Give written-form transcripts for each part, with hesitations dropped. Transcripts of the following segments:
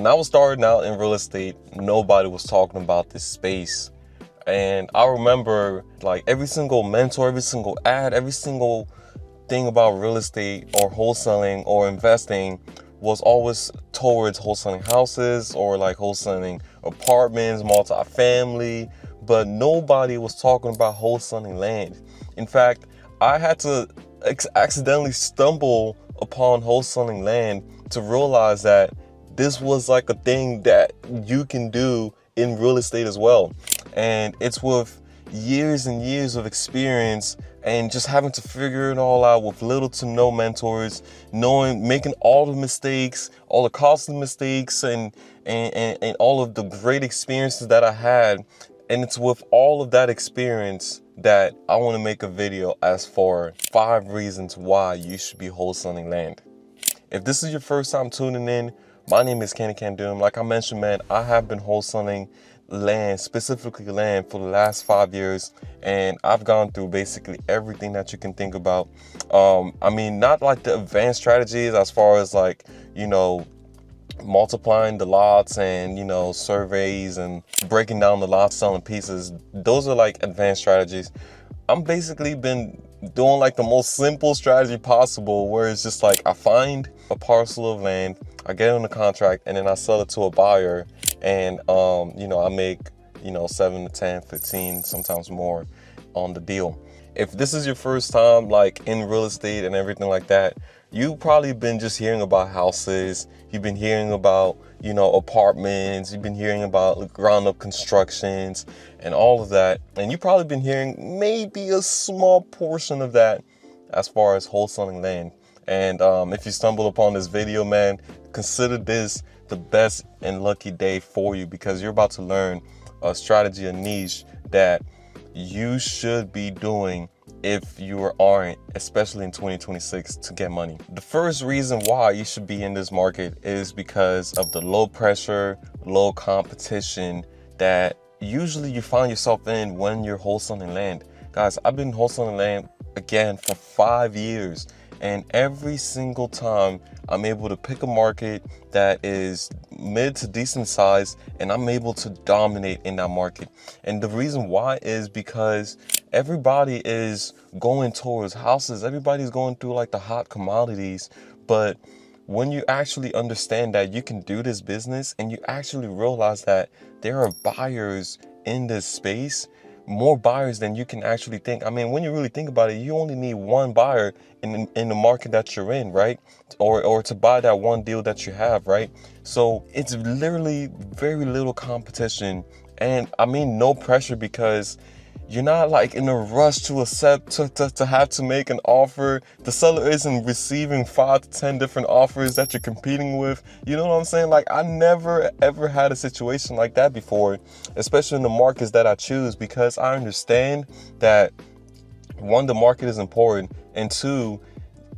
When I was starting out in real estate, nobody was talking about this space. And I remember like every single mentor, every single ad, every single thing about real estate or wholesaling or investing was always towards wholesaling houses or like wholesaling apartments, multifamily, but nobody was talking about wholesaling land. In fact, I had to accidentally stumble upon wholesaling land to realize that this was like a thing that you can do in real estate as well. And it's with years and years of experience and just having to figure it all out with little to no mentors, making all the mistakes, all the costly mistakes, and all of the great experiences that I had. And it's with all of that experience that I want to make a video as for 5 reasons why you should be wholesaling land. If this is your first time tuning in, my name is Kenny Candoom. Like I mentioned, man, I have been wholesaling land, specifically land, for the last 5 years, and I've gone through basically everything that you can think about. I mean, not like the advanced strategies as far as like, you know, multiplying the lots and, you know, surveys and breaking down the lots, selling pieces. Those are like advanced strategies. I'm basically been doing like the most simple strategy possible, where it's just like I find a parcel of land, I get it on the contract, and then I sell it to a buyer, and you know, I make, you know, 7 to 10, 15, sometimes more on the deal. If this is your first time like in real estate and everything like that, you've probably been just hearing about houses, you've been hearing about, you know, apartments, you've been hearing about ground up constructions and all of that, and you've probably been hearing maybe a small portion of that as far as wholesaling land. And if you stumble upon this video, man, consider this the best and lucky day for you, because you're about to learn a strategy, a niche that you should be doing if you aren't, especially in 2026, to get money. The first reason why you should be in this market is because of the low pressure, low competition that usually you find yourself in when you're wholesaling land. Guys, I've been wholesaling land again for 5 years, and every single time I'm able to pick a market that is mid to decent size, and I'm able to dominate in that market. And the reason why is because everybody is going towards houses, everybody's going through like the hot commodities. But when you actually understand that you can do this business, and you actually realize that there are buyers in this space, more buyers than you can actually think. I mean, when you really think about it, you only need one buyer in the market that you're in, right? Or to buy that one deal that you have, right? So it's literally very little competition, and I mean no pressure, because you're not like in a rush to accept, to have to make an offer. The seller isn't receiving 5 to 10 different offers that you're competing with. You know what I'm saying? Like, I never ever had a situation like that before, especially in the markets that I choose, because I understand that, one, the market is important, and two,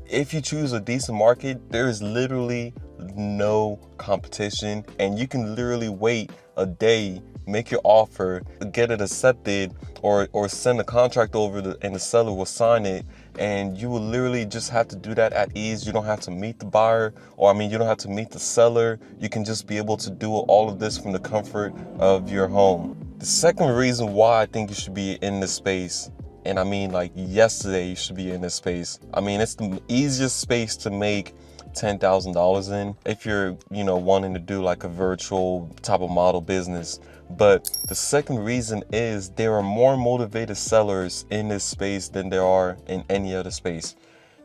if you choose a decent market, there is literally no competition, and you can literally wait a day, make your offer, get it accepted, or send a contract over and the seller will sign it, and you will literally just have to do that at ease. You don't have to meet the buyer, or I mean, you don't have to meet the seller. You can just be able to do all of this from the comfort of your home. The second reason why I think you should be in this space, and I mean like yesterday you should be in this space. I mean, it's the easiest space to make $10,000 in if you're, you know, wanting to do like a virtual type of model business. But the second reason is there are more motivated sellers in this space than there are in any other space.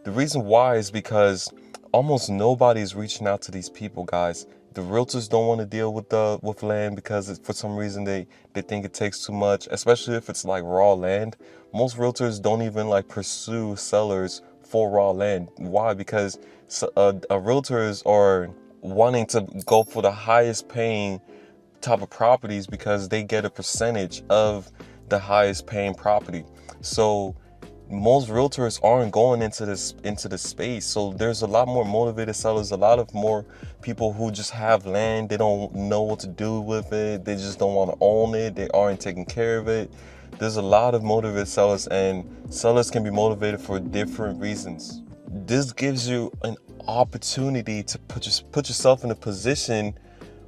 The reason why is because almost nobody is reaching out to these people, guys. The realtors don't want to deal with land because for some reason they think it takes too much, especially if it's like raw land. Most realtors don't even like pursue sellers for raw land. Why? Because realtors are wanting to go for the highest paying type of properties because they get a percentage of the highest paying property. So most realtors aren't going into this space. So there's a lot more motivated sellers, a lot of more people who just have land. They don't know what to do with it. They just don't want to own it. They aren't taking care of it. There's a lot of motivated sellers, and sellers can be motivated for different reasons. This gives you an opportunity to put yourself in a position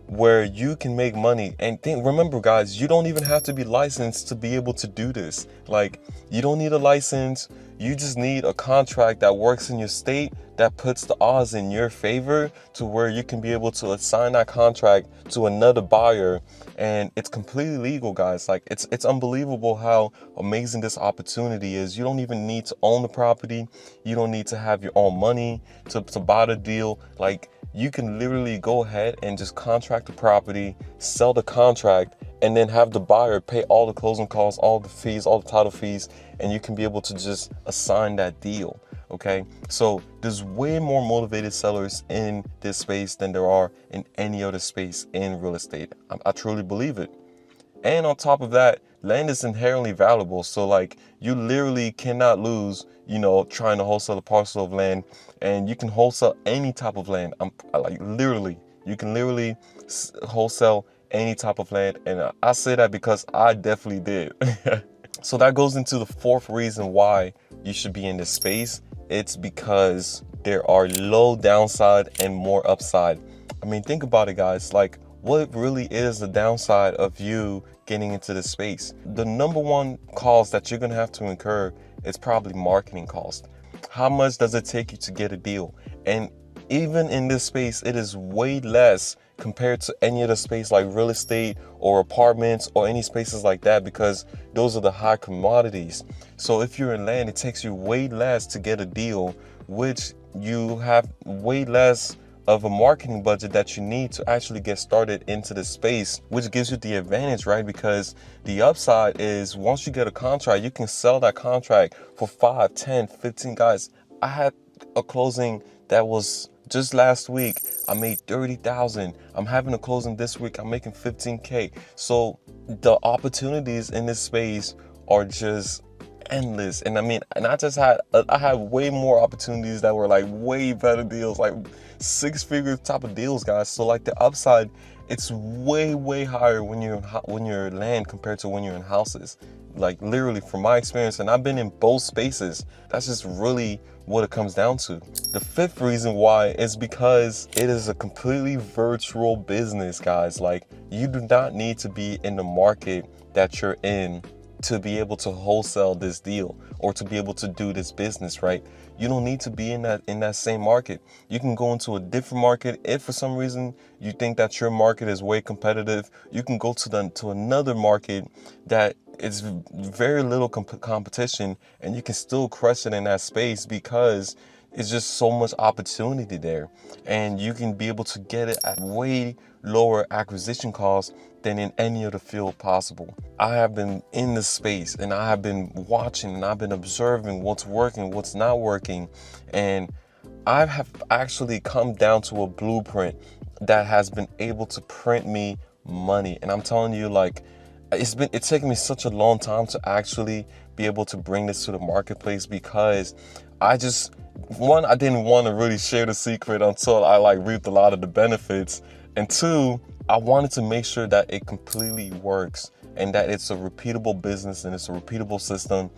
where you can make money. And remember guys, you don't even have to be licensed to be able to do this. Like, you don't need a license. You just need a contract that works in your state, that puts the odds in your favor, to where you can be able to assign that contract to another buyer, and it's completely legal, guys. Like, it's unbelievable how amazing this opportunity is. You don't even need to own the property. You don't need to have your own money to buy the deal. Like, you can literally go ahead and just contract the property, sell the contract, and then have the buyer pay all the closing costs, all the fees, all the title fees, and you can be able to just assign that deal. Okay, so there's way more motivated sellers in this space than there are in any other space in real estate. I truly believe it. And on top of that, land is inherently valuable. So like, you literally cannot lose, trying to wholesale a parcel of land. And you can wholesale any type of land. You can literally wholesale any type of land. And I say that because I definitely did. So that goes into the fourth reason why you should be in this space. It's because there are low downside and more upside. I mean, think about it, guys. Like, what really is the downside of you getting into this space? The number one cost that you're gonna have to incur is probably marketing cost. How much does it take you to get a deal? And even in this space, it is way less compared to any other space like real estate or apartments or any spaces like that, because those are the high commodities. So if you're in land, it takes you way less to get a deal, which you have way less of a marketing budget that you need to actually get started into the space, which gives you the advantage, right? Because the upside is, once you get a contract, you can sell that contract for 5, 10, 15. Guys, I had a closing that was just last week. I made 30,000. I'm having a closing this week. I'm making 15K. So the opportunities in this space are just endless. And I mean, and I had way more opportunities that were like way better deals, like 6-figure type of deals, guys. So like, the upside, it's way higher when you're land compared to when you're in houses. Like, literally, from my experience, and I've been in both spaces, that's just really what it comes down to. The fifth reason why is because it is a completely virtual business, guys. Like, you do not need to be in the market that you're in to be able to wholesale this deal or to be able to do this business, right? You don't need to be in that same market. You can go into a different market. If for some reason you think that your market is way competitive, you can go to another market that it's very little competition, and you can still crush it in that space, because it's just so much opportunity there, and you can be able to get it at way lower acquisition costs than in any other field possible. I have been in this space, and I have been watching, and I've been observing what's working, what's not working, and I have actually come down to a blueprint that has been able to print me money. And I'm telling you, like, it's taken me such a long time to actually be able to bring this to the marketplace, because I didn't want to really share the secret until I reaped a lot of the benefits. And two, I wanted to make sure that it completely works and that it's a repeatable business and it's a repeatable system.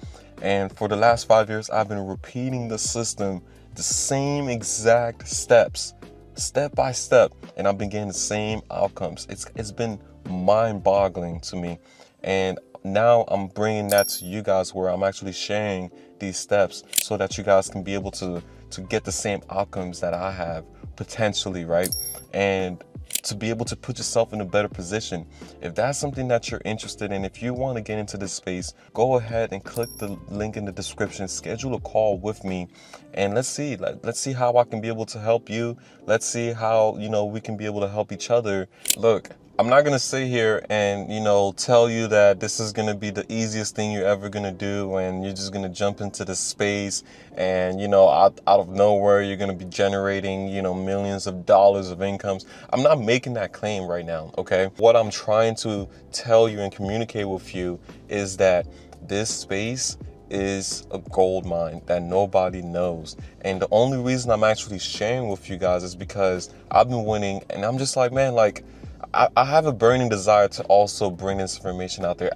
And for the last 5 years, I've been repeating the system, the same exact steps, step by step, and I've been getting the same outcomes. It's been mind-boggling to me, and now I'm bringing that to you guys, where I'm actually sharing these steps so that you guys can be able to get the same outcomes that I have potentially, right? And to be able to put yourself in a better position. If that's something that you're interested in, if you want to get into this space, go ahead and click the link in the description, schedule a call with me, and let's see how I can be able to help you. Let's see how, we can be able to help each other. Look, I'm not going to sit here and, tell you that this is going to be the easiest thing you're ever going to do, and you're just going to jump into the space and, out of nowhere, you're going to be generating, millions of dollars of incomes. I'm not making that claim right now, okay? What I'm trying to tell you and communicate with you is that this space is a gold mine that nobody knows. And the only reason I'm actually sharing with you guys is because I've been winning, and I'm just like, man, like, I have a burning desire to also bring this information out there.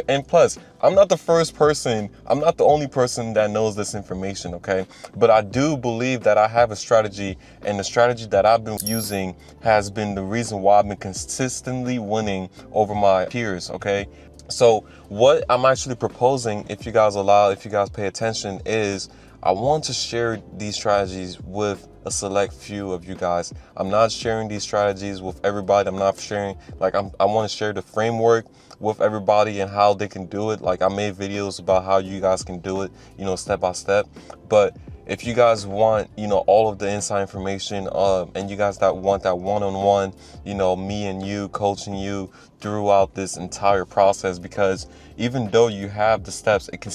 And plus, I'm not the first person, I'm not the only person that knows this information, okay? But I do believe that I have a strategy, and the strategy that I've been using has been the reason why I've been consistently winning over my peers, okay? So what I'm actually proposing, if you guys allow, if you guys pay attention, is I want to share these strategies with a select few of you guys. I'm not sharing these strategies with everybody. I'm not sharing, like, I want to share the framework with everybody and how they can do it. Like, I made videos about how you guys can do it, you know, step by step. But if you guys want, you know, all of the inside information, and you guys that want that one-on-one, you know, me and you coaching you throughout this entire process, because even though you have the steps, you can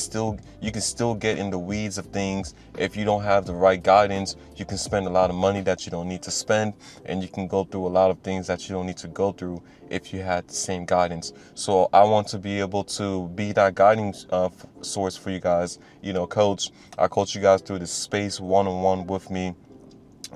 still get in the weeds of things. If you don't have the right guidance, you can spend a lot of money that you don't need to spend, and you can go through a lot of things that you don't need to go through if you had the same guidance. So I want to be able to be that guiding source for you guys. You know, I coach you guys through this space one-on-one with me,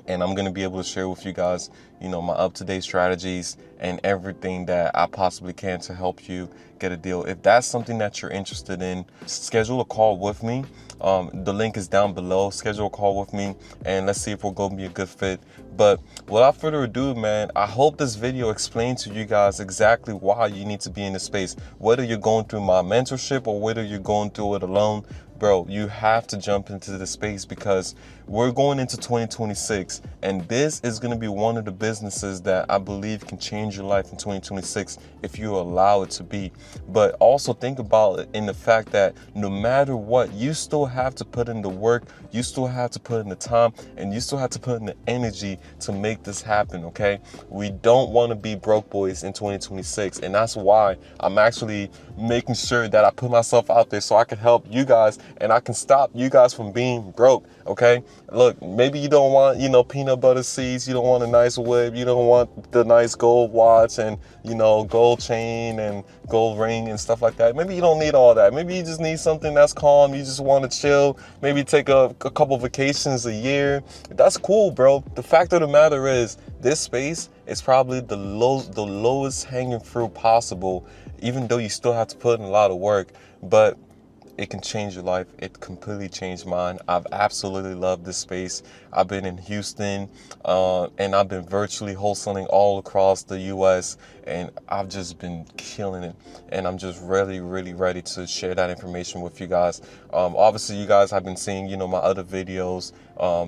and I'm going to be able to share with you guys, you know, my up-to-date strategies and everything that I possibly can to help you get a deal. If that's something that you're interested in, schedule a call with me. The link is down below. Schedule a call with me and let's see if we're going to be a good fit. But without further ado, man, I hope this video explained to you guys exactly why you need to be in this space. Whether you're going through my mentorship or whether you're going through it alone, bro, you have to jump into the space, because we're going into 2026, and this is going to be one of the businesses that I believe can change your life in 2026 if you allow it to be. But also think about it in the fact that no matter what, you still have to put in the work, you still have to put in the time, and you still have to put in the energy to make this happen, okay? We don't want to be broke boys in 2026, and that's why I'm actually making sure that I put myself out there so I can help you guys and I can stop you guys from being broke, okay? Look, maybe you don't want, you know, peanut butter seeds, you don't want a nice whip, you don't want the nice gold watch and, you know, gold chain and gold ring and stuff like that. Maybe you don't need all that. Maybe you just need something that's calm. You just want to chill, maybe take a couple vacations a year. That's cool, bro. The fact of the matter is, this space is probably the lowest hanging fruit possible, even though you still have to put in a lot of work, but it can change your life. It completely changed mine. I've absolutely loved this space. I've been in Houston, and I've been virtually wholesaling all across the US, and I've just been killing it. And I'm just really, really ready to share that information with you guys. Obviously, you guys have been seeing, you know, my other videos.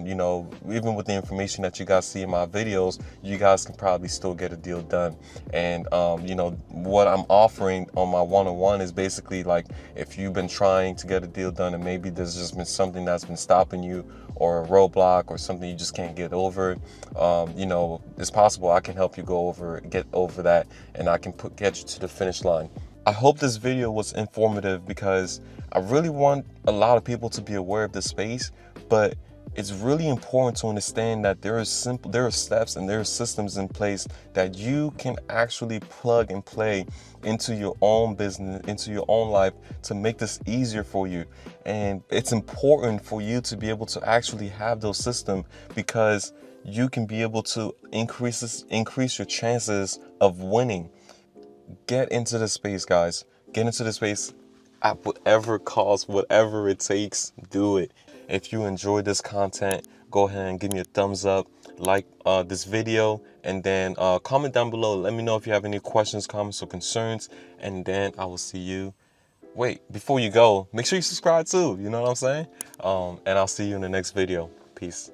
You know, even with the information that you guys see in my videos, you guys can probably still get a deal done. And, you know, what I'm offering on my one-on-one is basically like, if you've been trying to get a deal done and maybe there's just been something that's been stopping you, or a roadblock or something you just can't get over, you know, it's possible I can help you get over that, and I can get you to the finish line. I hope this video was informative, because I really want a lot of people to be aware of this space, but it's really important to understand that there are steps and there are systems in place that you can actually plug and play into your own business, into your own life, to make this easier for you. And it's important for you to be able to actually have those systems, because you can be able to increase your chances of winning. Get into the space, guys. Get into the space at whatever cost, whatever it takes, do it. If you enjoyed this content, go ahead and give me a thumbs up, like this video, and then comment down below. Let me know if you have any questions, comments, or concerns, and then I will see you. Wait, before you go, make sure you subscribe too, you know what I'm saying? And I'll see you in the next video. Peace.